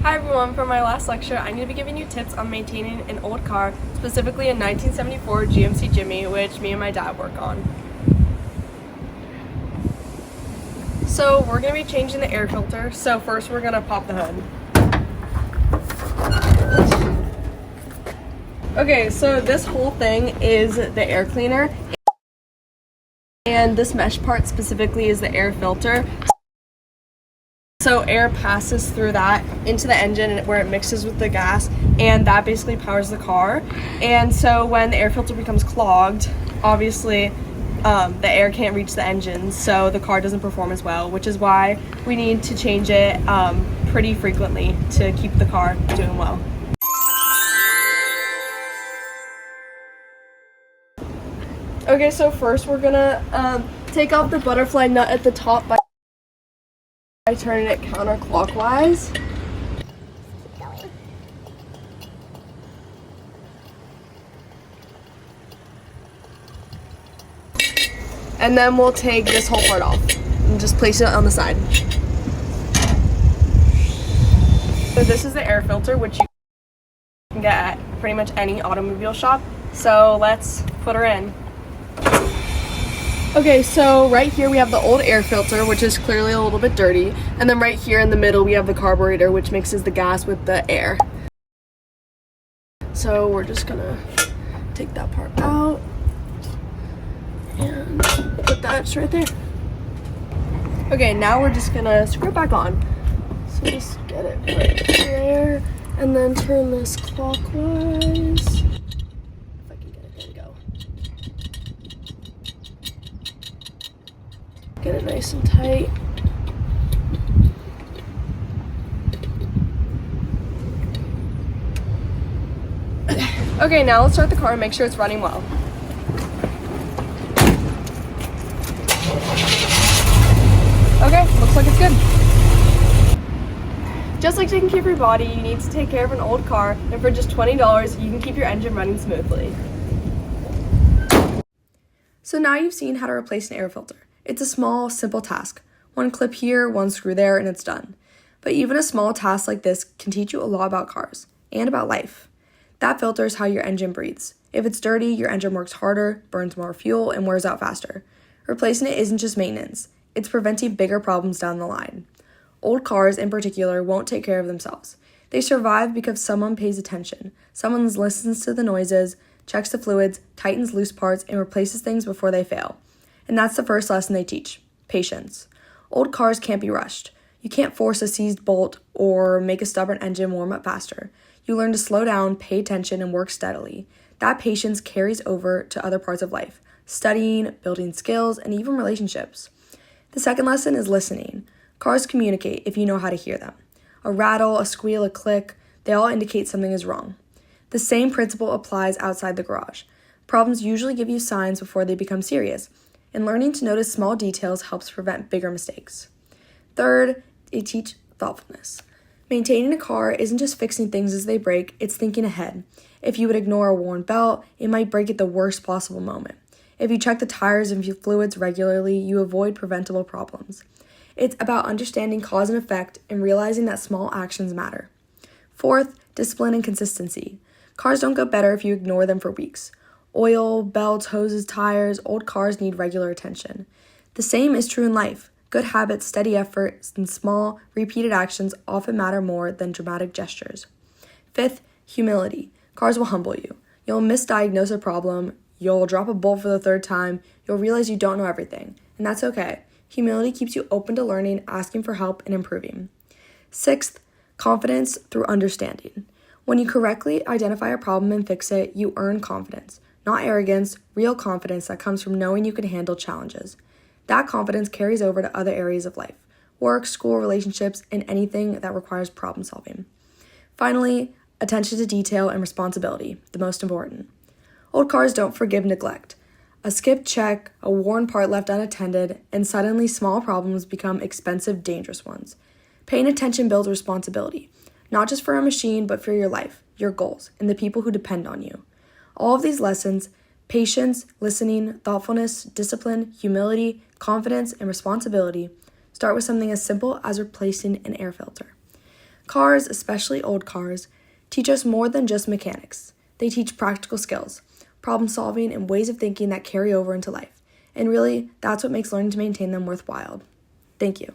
Hi everyone, for my last lecture, I'm going to be giving you tips on maintaining an old car, specifically a 1974 GMC Jimmy, which me and my dad work on. So we're going to be changing the air filter, so first we're going to pop the hood. Okay, so this whole thing is the air cleaner, and this mesh part specifically is the air filter. So air passes through that into the engine where it mixes with the gas, and that basically powers the car. And so when the air filter becomes clogged, obviously the air can't reach the engine, so the car doesn't perform as well, which is why we need to change it pretty frequently to keep the car doing well. Okay, so first we're gonna take off the butterfly nut at the top by turning it counterclockwise. And then we'll take this whole part off and just place it on the side. So this is the air filter, which you can get at pretty much any automobile shop. So let's put her in. Okay, so right here we have the old air filter, which is clearly a little bit dirty. And then right here in the middle we have the carburetor, which mixes the gas with the air. So we're just gonna take that part out and put that right there. Okay, now we're just gonna screw it back on. So just get it right there and then turn this clockwise. If I can get it, there we go. Get it nice and tight. Okay, now let's start the car and make sure it's running well. Okay, looks like it's good. Just like taking care of your body, you need to take care of an old car, and for just $20, you can keep your engine running smoothly. So now you've seen how to replace an air filter. It's a small, simple task. One clip here, one screw there, and it's done. But even a small task like this can teach you a lot about cars and about life. That filter is how your engine breathes. If it's dirty, your engine works harder, burns more fuel, and wears out faster. Replacing it isn't just maintenance. It's preventing bigger problems down the line. Old cars, in particular, won't take care of themselves. They survive because someone pays attention. Someone listens to the noises, checks the fluids, tightens loose parts, and replaces things before they fail. And that's the first lesson they teach: patience. Old cars can't be rushed. You can't force a seized bolt or make a stubborn engine warm up faster. You learn to slow down, pay attention, and work steadily. That patience carries over to other parts of life: studying, building skills, and even relationships. The second lesson is listening. Cars communicate if you know how to hear them. A rattle, a squeal, a click, they all indicate something is wrong. The same principle applies outside the garage. Problems usually give you signs before they become serious, and learning to notice small details helps prevent bigger mistakes. Third, they teach thoughtfulness. Maintaining a car isn't just fixing things as they break, it's thinking ahead. If you would ignore a worn belt, it might break at the worst possible moment. If you check the tires and fluids regularly, you avoid preventable problems. It's about understanding cause and effect and realizing that small actions matter. Fourth, discipline and consistency. Cars don't get better if you ignore them for weeks. Oil, belts, hoses, tires, old cars need regular attention. The same is true in life. Good habits, steady efforts, and small, repeated actions often matter more than dramatic gestures. Fifth, humility. Cars will humble you. You'll misdiagnose a problem. You'll drop a bolt for the third time. You'll realize you don't know everything, and that's okay. Humility keeps you open to learning, asking for help, and improving. Sixth, confidence through understanding. When you correctly identify a problem and fix it, you earn confidence. Not arrogance, real confidence that comes from knowing you can handle challenges. That confidence carries over to other areas of life: work, school, relationships, and anything that requires problem solving. Finally, attention to detail and responsibility, the most important. Old cars don't forgive neglect. A skipped check, a worn part left unattended, and suddenly small problems become expensive, dangerous ones. Paying attention builds responsibility, not just for a machine, but for your life, your goals, and the people who depend on you. All of these lessons, patience, listening, thoughtfulness, discipline, humility, confidence, and responsibility, start with something as simple as replacing an air filter. Cars, especially old cars, teach us more than just mechanics. They teach practical skills, problem solving, and ways of thinking that carry over into life. And really, that's what makes learning to maintain them worthwhile. Thank you.